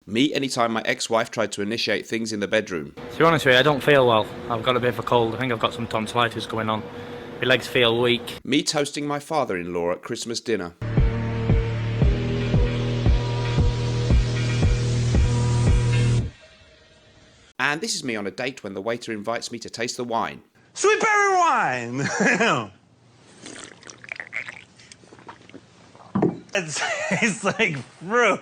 Me anytime my ex-wife tried to initiate things in the bedroom. To be honest with you, I don't feel well. I've got a bit of a cold. I think I've got some tonsillitis going on. My legs feel weak. Me toasting my father-in-law at Christmas dinner. And this is me on a date when the waiter invites me to taste the wine. Sweet berry wine! It tastes like fruit.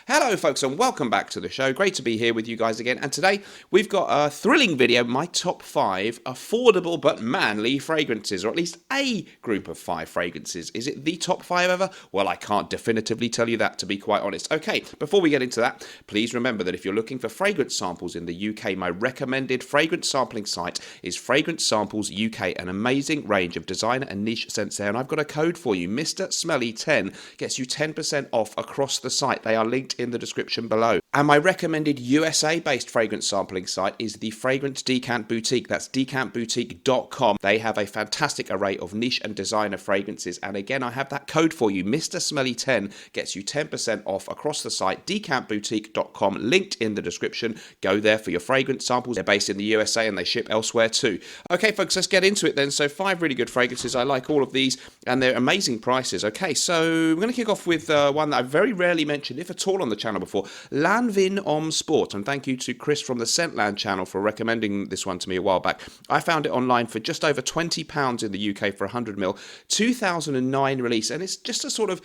Hello folks and welcome back to the show. Great to be here with you guys again. And today we've got a thrilling video, my top 5 affordable but manly fragrances, or at least a group of 5 fragrances. Is it the top 5 ever? Well, I can't definitively tell you that, to be quite honest. Okay, before we get into that, please remember that if you're looking for fragrance samples in the UK, my recommended fragrance sampling site is Fragrance Samples UK, an amazing range of designer and niche scents there. And I've got a code for you, Mr. Smelly 10, gets you 10% off across the site. They are linked in the description below. And my recommended USA-based fragrance sampling site is the Fragrance Decant Boutique. That's decantboutique.com. They have a fantastic array of niche and designer fragrances. And again, I have that code for you. Mr. Smelly 10 gets you 10% off across the site, decantboutique.com, linked in the description. Go there for your fragrance samples. They're based in the USA and they ship elsewhere too. Okay, folks, let's get into it then. So 5 really good fragrances. I like all of these and they're amazing prices. Okay, so we're going to kick off with one that I've very rarely mentioned, if at all, on the channel before. Lanvin Homme Sport, and thank you to Chris from the Scentland channel for recommending this one to me a while back. I found it online for just over £20 in the UK for 100ml, 2009 release, and it's just a sort of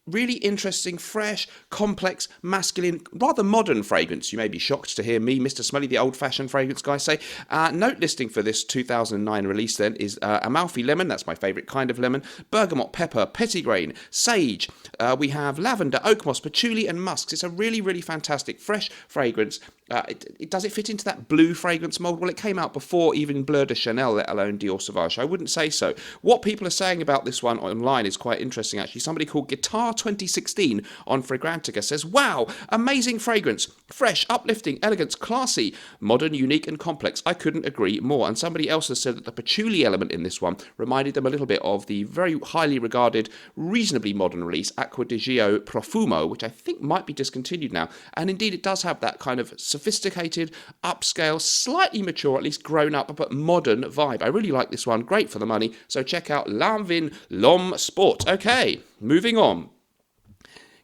really interesting, fresh, complex, masculine, rather modern fragrance. You may be shocked to hear me, Mr. Smelly, the old-fashioned fragrance guy, say. Note listing for this 2009 release then is Amalfi lemon, that's my favourite kind of lemon, bergamot, pepper, petitgrain, sage. We have lavender, oak moss, patchouli and musks. It's a really, really fantastic, fresh fragrance. Does it fit into that blue fragrance mould? Well, it came out before even Bleu de Chanel, let alone Dior Sauvage. I wouldn't say so. What people are saying about this one online is quite interesting, actually. Somebody called Guitar 2016 on Fragrantica says, wow, amazing fragrance, fresh, uplifting, elegant, classy, modern, unique and complex. I couldn't agree more. And somebody else has said that the patchouli element in this one reminded them a little bit of the very highly regarded, reasonably modern release, Acqua di Gio Profumo, which I think might be discontinued now. And indeed it does have that kind of sophisticated, upscale, slightly mature, at least grown up, but modern vibe. I really like this one, great for the money. So check out Lanvin Homme Sport. Okay, moving on.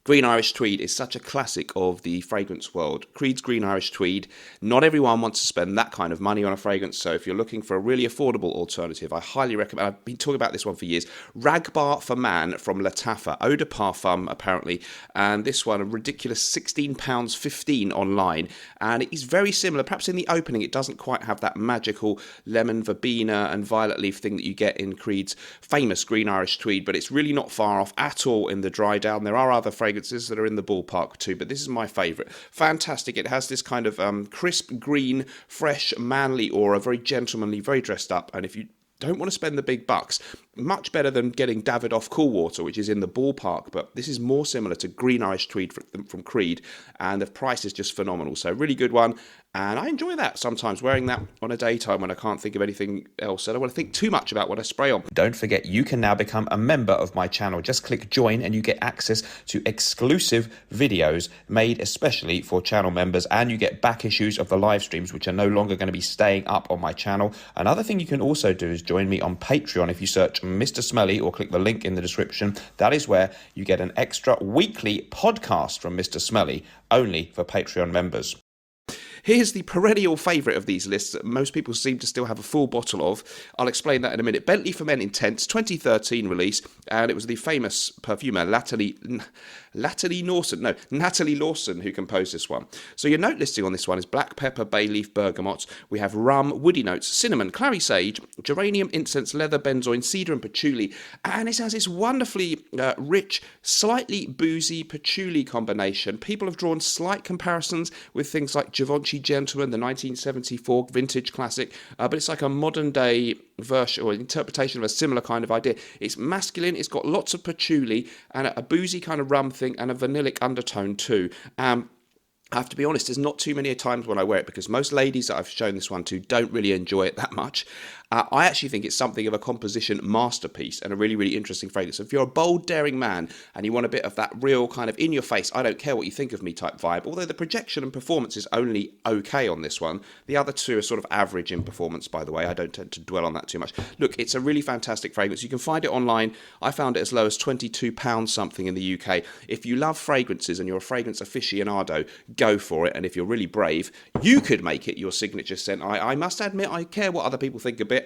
Green Irish Tweed is such a classic of the fragrance world. Creed's Green Irish Tweed. Not everyone wants to spend that kind of money on a fragrance, so if you're looking for a really affordable alternative, I highly recommend. I've been talking about this one for years. Ragbar for Man from Lattafa. Eau de Parfum, apparently. And this one, a ridiculous £16.15 online. And it is very similar. Perhaps in the opening, it doesn't quite have that magical lemon, verbena, and violet leaf thing that you get in Creed's famous Green Irish Tweed, but it's really not far off at all in the dry down. There are other fragrances that are in the ballpark too, but this is my favourite. Fantastic. It has this kind of crisp, green, fresh, manly aura, very gentlemanly, very dressed up, and if you don't want to spend the big bucks, much better than getting Davidoff Cool Water, which is in the ballpark, but this is more similar to Green Irish Tweed from Creed, and the price is just phenomenal. So really good one, and I enjoy that sometimes, wearing that on a daytime when I can't think of anything else. I don't want to think too much about what I spray on. Don't forget, you can now become a member of my channel. Just click join and you get access to exclusive videos made especially for channel members, and you get back issues of the live streams, which are no longer going to be staying up on my channel. Another thing you can also do is join me on Patreon. If you search Mr. Smelly or click the link in the description, that is where you get an extra weekly podcast from Mr. Smelly, only for Patreon members. Here's the perennial favourite of these lists that most people seem to still have a full bottle of. I'll explain that in a minute. Bentley for Men Intense, 2013 release, and it was the famous perfumer Natalie Lawson who composed this one. So your note listing on this one is black pepper, bay leaf, bergamot. We have rum, woody notes, cinnamon, clary sage, geranium, incense, leather, benzoin, cedar and patchouli. And it has this wonderfully rich, slightly boozy patchouli combination. People have drawn slight comparisons with things like Givenchy Gentleman, the 1974 vintage classic, but it's like a modern day version or interpretation of a similar kind of idea. It's masculine, it's got lots of patchouli and a boozy kind of rum thing and a vanillic undertone too. I have to be honest, there's not too many times when I wear it because most ladies that I've shown this one to don't really enjoy it that much. I actually think it's something of a composition masterpiece and a really, really interesting fragrance. If you're a bold, daring man and you want a bit of that real kind of in your face, I don't care what you think of me type vibe, although the projection and performance is only okay on this one. The other two are sort of average in performance, by the way. I don't tend to dwell on that too much. Look, it's a really fantastic fragrance. You can find it online. I found it as low as £22 something in the UK. If you love fragrances and you're a fragrance aficionado, go for it. And if you're really brave, you could make it your signature scent. I must admit, I care what other people think a bit.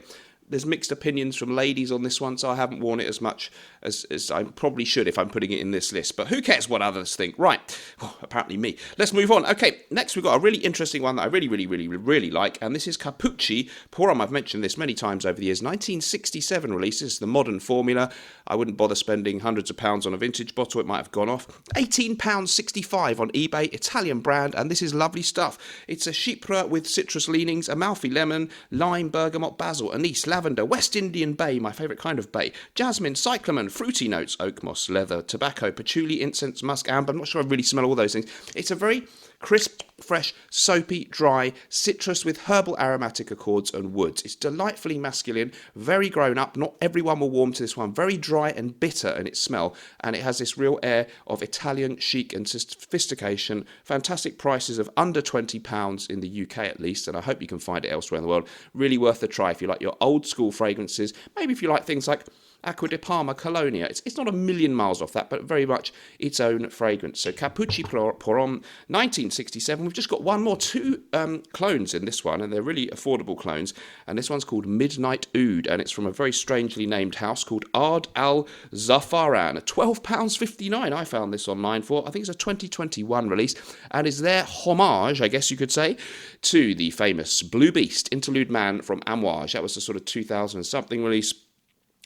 There's mixed opinions from ladies on this one, so I haven't worn it as much as I probably should if I'm putting it in this list. But who cares what others think? Right. Well, apparently me. Let's move on. Okay, next we've got a really interesting one that I really like, and this is Capucci Pour Homme. I've mentioned this many times over the years. 1967 release. This is the modern formula. I wouldn't bother spending hundreds of pounds on a vintage bottle. It might have gone off. £18.65 on eBay. Italian brand, and this is lovely stuff. It's a Chypre with citrus leanings, Amalfi lemon, lime, bergamot, basil, anise, lavender, West Indian bay, my favourite kind of bay, jasmine, cyclamen, fruity notes, oak moss, leather, tobacco, patchouli, incense, musk, amber. I'm not sure I really smell all those things. It's a very crisp, fresh, soapy, dry, citrus with herbal aromatic accords and woods. It's delightfully masculine, very grown up. Not everyone will warm to this one. Very dry and bitter in its smell, and it has this real air of Italian chic and sophistication. Fantastic prices of under £20 in the UK at least, and I hope you can find it elsewhere in the world. Really worth a try if you like your old school fragrances. Maybe if you like things like Acqua di Parma Colonia. It's not a million miles off that, but very much its own fragrance. So Capucci Pour Homme, 1967. We've just got one more, two clones in this one, and they're really affordable clones. And this one's called Midnight Oud, and it's from a very strangely named house called Ard Al Zafaran. £12.59 I found this online for. I think it's a 2021 release, and is their homage, I guess you could say, to the famous Blue Beast, Interlude Man from Amouage. That was the sort of 2000-something release.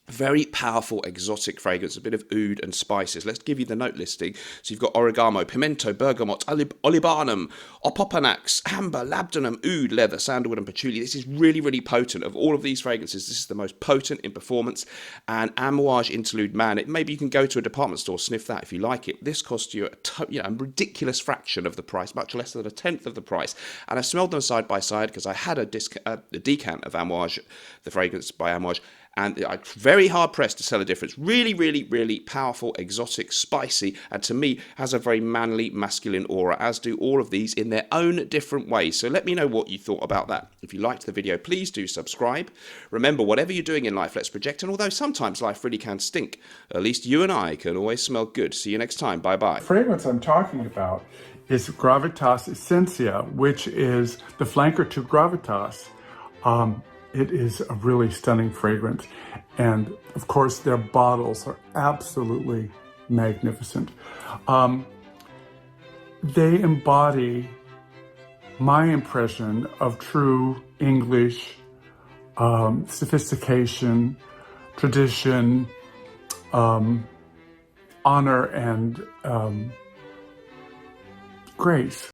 Very powerful, exotic fragrance, a bit of oud and spices. Let's give you the note listing. So you've got oregano, pimento, bergamot, olibanum, opopanax, amber, labdanum, oud, leather, sandalwood and patchouli. This is really, really potent. Of all of these fragrances, this is the most potent in performance. And Amouage Interlude Man, maybe you can go to a department store, sniff that if you like it. This costs you a ridiculous fraction of the price, much less than a tenth of the price. And I smelled them side by side because I had a decant of Amouage, the fragrance by Amouage, and I'm very hard-pressed to tell a difference. Really, really, really powerful, exotic, spicy, and to me, has a very manly, masculine aura, as do all of these in their own different ways. So let me know what you thought about that. If you liked the video, please do subscribe. Remember, whatever you're doing in life, let's project, and although sometimes life really can stink, at least you and I can always smell good. See you next time. Bye-bye. The fragrance I'm talking about is Gravitas Essentia, which is the flanker to Gravitas. It is a really stunning fragrance. And of course, their bottles are absolutely magnificent. They embody my impression of true English sophistication, tradition, honor, and grace.